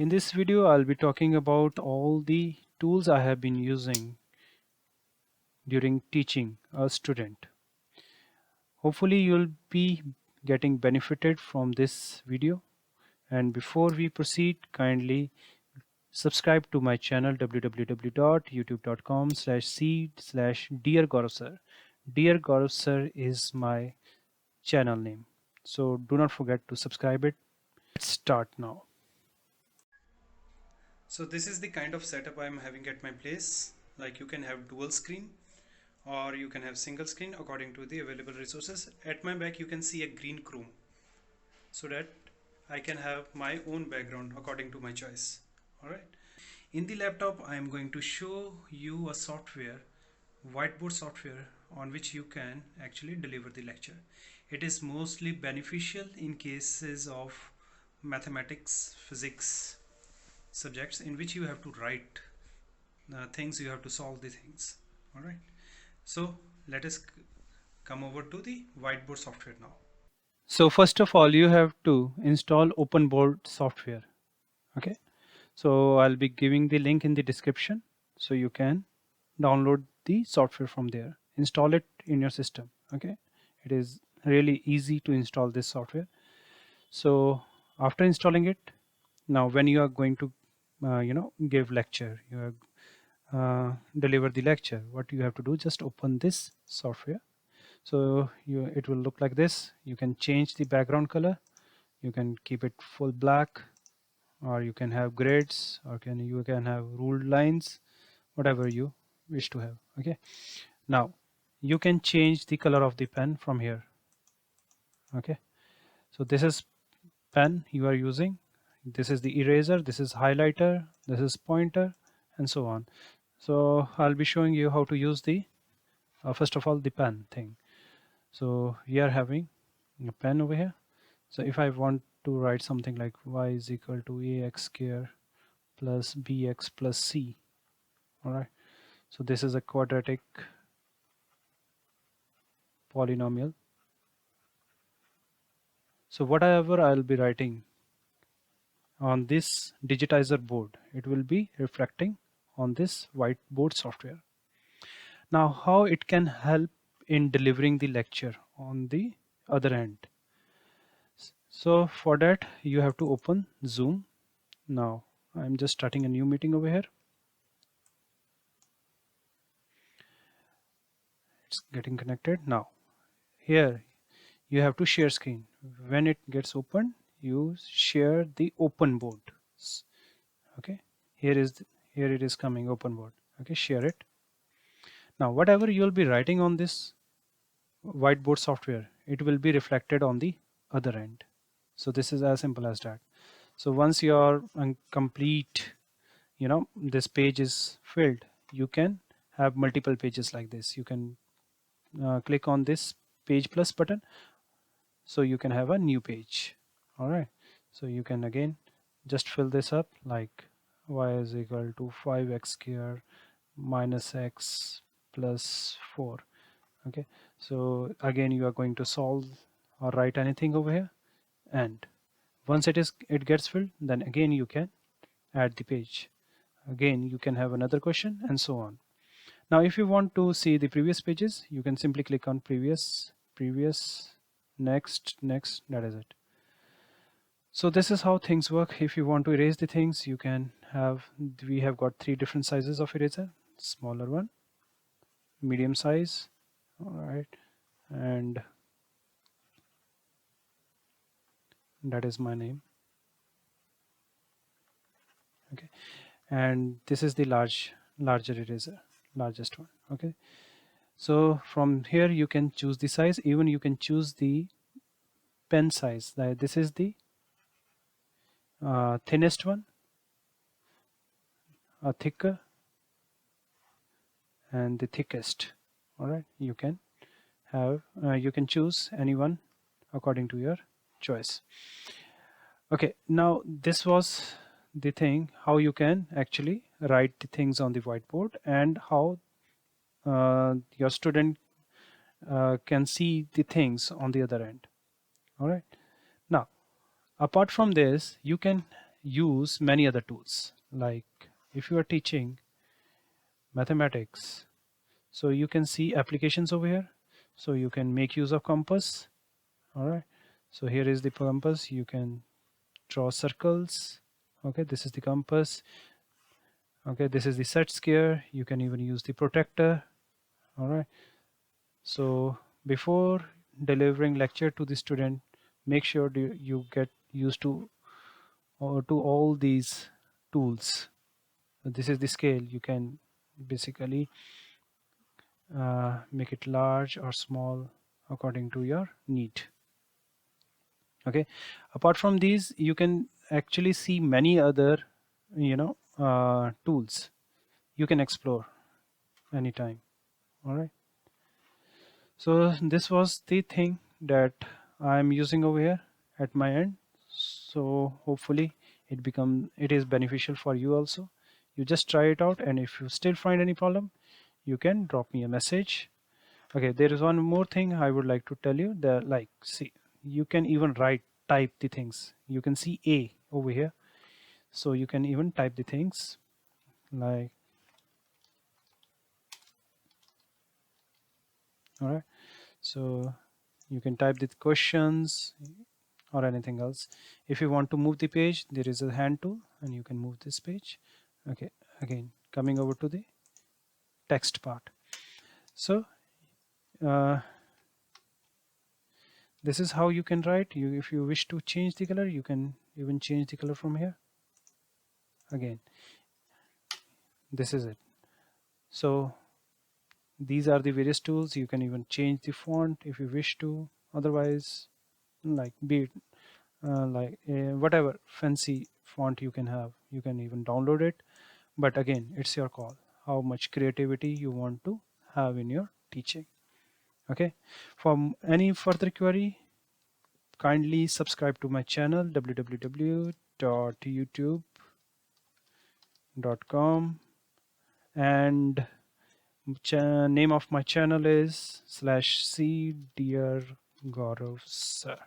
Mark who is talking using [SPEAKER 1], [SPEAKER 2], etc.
[SPEAKER 1] In this video, I'll be talking about all the tools I have been using during teaching a student. Hopefully, you'll be getting benefited from this video. And before we proceed, kindly subscribe to my channel www.youtube.com/c/Dear Gaurav Sir. Dear Gaurav Sir is my channel name. So do not forget to subscribe it. Let's start now. So this is the kind of setup I'm having at my place. Like you can have dual screen or you can have single screen according to the available resources. At my back you can see a green chrome so that I can have my own background according to my choice. Alright. In the laptop I am going to show you a software, whiteboard software, on which you can actually deliver the lecture. It is mostly beneficial in cases of mathematics, physics subjects in which you have to write things, you have to solve the things. All right, so let us come over to the whiteboard software now. So first of all, you have to install OpenBoard software. Okay, so I'll be giving the link in the description so you can download the software from there, install it in your system. Okay, it is really easy to install this software. So after installing it, now when you are going to give lecture, you are deliver the lecture, what you have to do, just open this software. So it will look like this. You can change the background color, you can keep it full black, or you can have grids, or you can have ruled lines, whatever you wish to have. Okay, now you can change the color of the pen from here. Okay, so this is pen you are using, this is the eraser, this is highlighter, this is pointer, and so on. So I'll be showing you how to use the first of all the pen thing. So we are having a pen over here. So if I want to write something like y is equal to ax square plus bx plus c, all right, so this is a quadratic polynomial. So whatever I'll be writing on this digitizer board, it will be reflecting on this whiteboard software. Now how it can help in delivering the lecture on the other end. So for that you have to open Zoom. Now I'm just starting a new meeting over here. It's getting connected. Now here you have to share screen. When it gets open, you share the open board. Okay, here it is coming, open board. Okay, share it. Now whatever you'll be writing on this whiteboard software, it will be reflected on the other end. So this is as simple as that. So once your complete, this page is filled, you can have multiple pages like this. You can click on this page plus button, so you can have a new page. All right, so you can again just fill this up, like y is equal to 5x square minus x plus 4. Okay, so again you are going to solve or write anything over here, and once it gets filled, then again you can add the page. Again you can have another question, and so on. Now if you want to see the previous pages, you can simply click on previous, next, that is it. So this is how things work. If you want to erase the things, you can have, we have got 3 different sizes of eraser: smaller one, medium size, all right, and that is my name. Okay, and this is the larger eraser, largest one. Okay, so from here you can choose the size, even you can choose the pen size. This is the thinnest one, a thicker, and the thickest. All right, you can have you can choose any one according to your choice. Okay, now this was the thing, how you can actually write the things on the whiteboard, and how your student can see the things on the other end. All right, now apart from this, you can
[SPEAKER 2] use many other tools. Like if you are teaching mathematics, so you can see applications over here. So you can make use of compass. All right. So here is the compass. You can draw circles. Okay, this is the compass. Okay, this is the set square. You can even use the protector. All right. So before delivering lecture to the student, make sure you get used to all these tools. This is the scale. You can basically make it large or small according to your need. Okay. Apart from these, you can actually see many other, tools you can explore anytime. All right. So this was the thing that I'm using over here at my end. So hopefully it is beneficial for you also. You just try it out, and if you still find any problem, you can drop me a message. Okay, there is one more thing I would like to tell you that, like, see, you can even type the things. You can see A over here. So you can even type the things like, all right. So you can type the questions or anything else. If you want to move the page, there is a hand tool and you can move this page. Okay, again, coming over to the text part. So uh, this is how you can write. If you wish to change the color, you can even change the color from here. Again, this is it. So these are the various tools. You can even change the font if you wish to. Otherwise, like be it whatever fancy font you can have, you can even download it. But again, it's your call how much creativity you want to have in your teaching. Okay. For any further query, kindly subscribe to my channel www.youtube.com, and name of my channel is /c dear Gaurav sir.